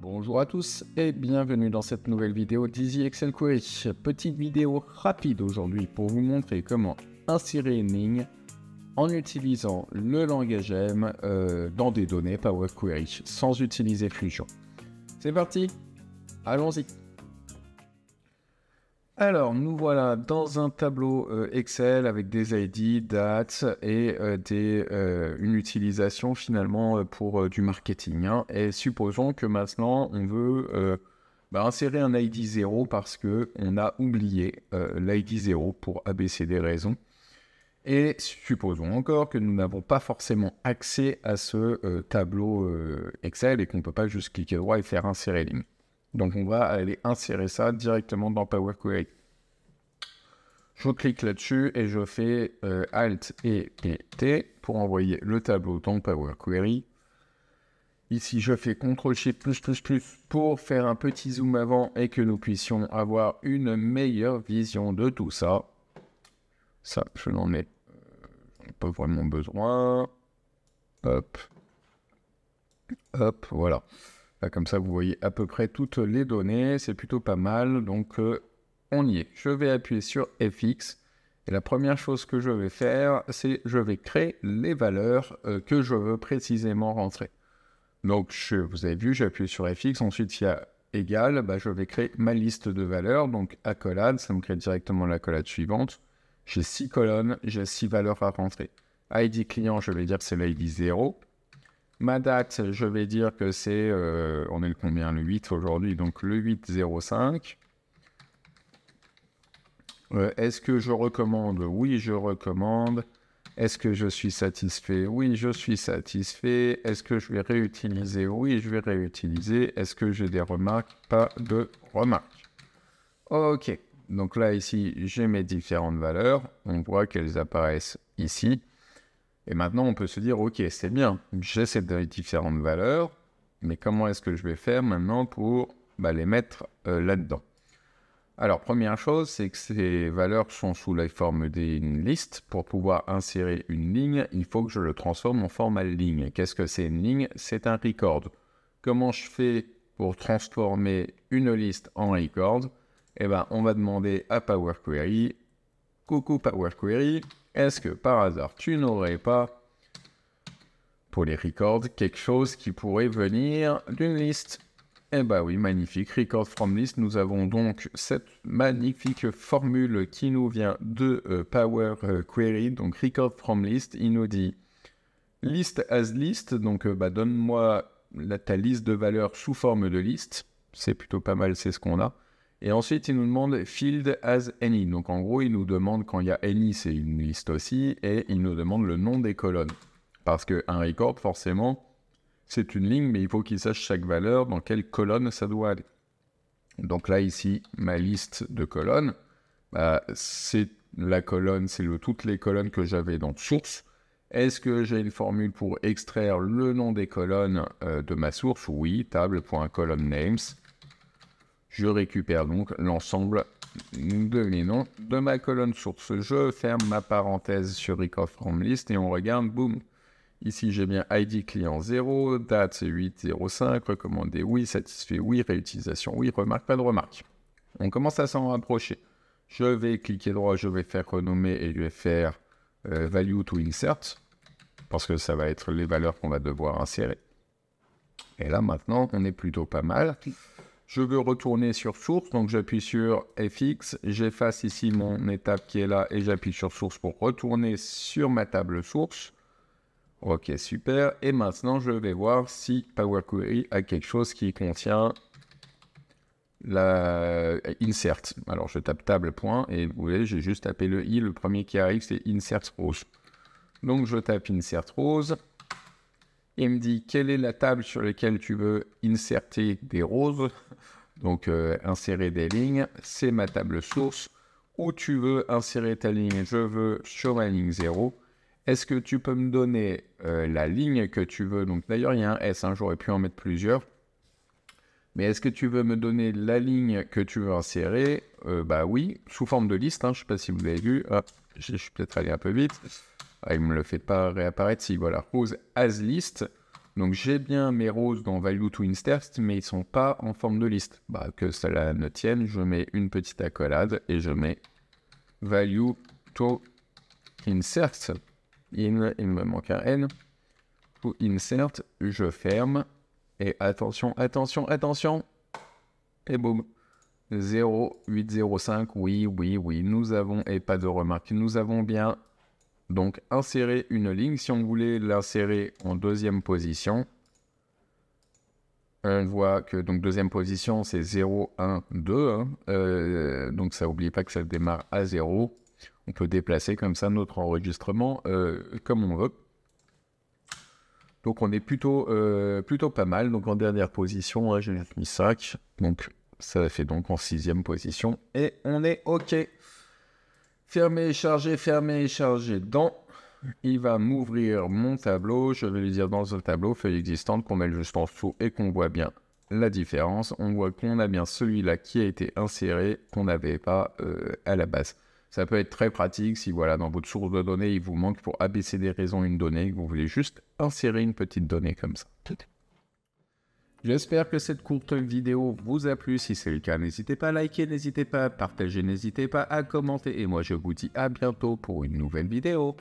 Bonjour à tous et bienvenue dans cette nouvelle vidéo d'Easy Excel Query. Petite vidéo rapide aujourd'hui pour vous montrer comment insérer une ligne en utilisant le langage M dans des données Power Query sans utiliser Fusion. C'est parti, allons-y. Alors, nous voilà dans un tableau Excel avec des ID, dates et une utilisation finalement pour du marketing. Et supposons que maintenant, on veut insérer un ID 0 parce qu'on a oublié l'ID 0 pour ABCD raisons. Et supposons encore que nous n'avons pas forcément accès à ce tableau Excel et qu'on ne peut pas juste cliquer droit et faire insérer ligne. Donc on va aller insérer ça directement dans Power Query. Je clique là-dessus et je fais Alt et T pour envoyer le tableau dans Power Query. Ici, je fais CTRL-SHIFT++ pour faire un petit zoom avant et que nous puissions avoir une meilleure vision de tout ça. Ça, je n'en ai pas vraiment besoin. Hop. Hop, voilà. Là, comme ça, vous voyez à peu près toutes les données. C'est plutôt pas mal. Donc, on y est. Je vais appuyer sur FX. Et la première chose que je vais faire, c'est je vais créer les valeurs que je veux précisément rentrer. Donc, vous avez vu, j'appuie sur FX. Ensuite, il y a égal. Je vais créer ma liste de valeurs. Donc, accolade, ça me crée directement l'accolade suivante. J'ai 6 colonnes, j'ai 6 valeurs à rentrer. ID client, je vais dire que c'est l'ID 0. Ma date, je vais dire que c'est, on est le combien, le 8 aujourd'hui, donc le 8-05. Est-ce que je recommande? Oui, je recommande. Est-ce que je suis satisfait? Oui, je suis satisfait. Est-ce que je vais réutiliser? Oui, je vais réutiliser. Est-ce que j'ai des remarques? Pas de remarques. Ok, donc là, ici, j'ai mes différentes valeurs. On voit qu'elles apparaissent ici. Et maintenant, on peut se dire, ok, c'est bien, j'ai ces différentes valeurs, mais comment est-ce que je vais faire maintenant pour les mettre là-dedans? Alors, première chose, c'est que ces valeurs sont sous la forme d'une liste. Pour pouvoir insérer une ligne, il faut que je le transforme en format ligne. Qu'est-ce que c'est une ligne? C'est un record. Comment je fais pour transformer une liste en record? Eh bien, on va demander à Power Query, coucou Power Query, est-ce que par hasard tu n'aurais pas, pour les records, quelque chose qui pourrait venir d'une liste? Eh bien oui, magnifique, record from list. Nous avons donc cette magnifique formule qui nous vient de Power Query. Donc record from list, il nous dit list as list, donc donne-moi ta liste de valeurs sous forme de liste. C'est plutôt pas mal, c'est ce qu'on a. Et ensuite, il nous demande field as any. Donc, en gros, il nous demande quand il y a any, c'est une liste aussi, et il nous demande le nom des colonnes. Parce qu'un record, forcément, c'est une ligne, mais il faut qu'il sache chaque valeur, dans quelle colonne ça doit aller. Donc là, ici, ma liste de colonnes, c'est la colonne, c'est toutes les colonnes que j'avais dans source. Est-ce que j'ai une formule pour extraire le nom des colonnes de ma source? Oui, table.columnNames. Je récupère donc l'ensemble de noms de ma colonne source. Je ferme ma parenthèse sur record from list et on regarde, boum. Ici, j'ai bien ID client 0, date c'est 8-05, recommandé oui, satisfait oui, réutilisation oui, remarque, pas de remarque. On commence à s'en rapprocher. Je vais cliquer droit, je vais faire renommer et je vais faire value to insert parce que ça va être les valeurs qu'on va devoir insérer. Et là, maintenant, on est plutôt pas mal. Je veux retourner sur source, donc j'appuie sur FX, j'efface ici mon étape qui est là et j'appuie sur source pour retourner sur ma table source. Ok, super. Et maintenant, je vais voir si Power Query a quelque chose qui contient la insert. Alors, je tape table point et vous voyez, j'ai juste tapé le i. Le premier qui arrive, c'est insert rows. Donc, je tape insert rows. Il me dit quelle est la table sur laquelle tu veux inserter des rows. Donc, insérer des lignes, c'est ma table source. Où tu veux insérer ta ligne, je veux sur ma ligne 0. Est-ce que tu peux me donner la ligne que tu veux? Donc, d'ailleurs, il y a un S, j'aurais pu en mettre plusieurs. Mais est-ce que tu veux me donner la ligne que tu veux insérer? Oui, sous forme de liste. Je ne sais pas si vous avez vu. Je suis peut-être allé un peu vite. Il ne me le fait pas réapparaître. Si, voilà, rows as list. Donc j'ai bien mes rows dans value to insert, mais ils ne sont pas en forme de liste. Que cela ne tienne, je mets une petite accolade et je mets value to insert. Il me manque un N. To insert, je ferme. Et attention, attention, attention. Et boum. 0,805, oui, nous avons, et pas de remarque, nous avons bien donc inséré une ligne. Si on voulait l'insérer en deuxième position, on voit que donc deuxième position c'est 0, 1, 2, donc ça n'oublie pas que ça démarre à 0. On peut déplacer comme ça notre enregistrement comme on veut. Donc on est plutôt pas mal. Donc en dernière position, j'ai mis 5, donc ça fait donc en 6e position. Et on est OK. Fermer et charger dans. Il va m'ouvrir mon tableau. Je vais lui dire dans le tableau, feuille existante, qu'on met juste en dessous et qu'on voit bien la différence. On voit qu'on a bien celui-là qui a été inséré, qu'on n'avait pas à la base. Ça peut être très pratique si voilà, dans votre source de données, il vous manque pour abécéder raison une donnée, que vous voulez juste insérer une petite donnée comme ça. J'espère que cette courte vidéo vous a plu. Si c'est le cas, n'hésitez pas à liker, n'hésitez pas à partager, n'hésitez pas à commenter. Et moi, je vous dis à bientôt pour une nouvelle vidéo.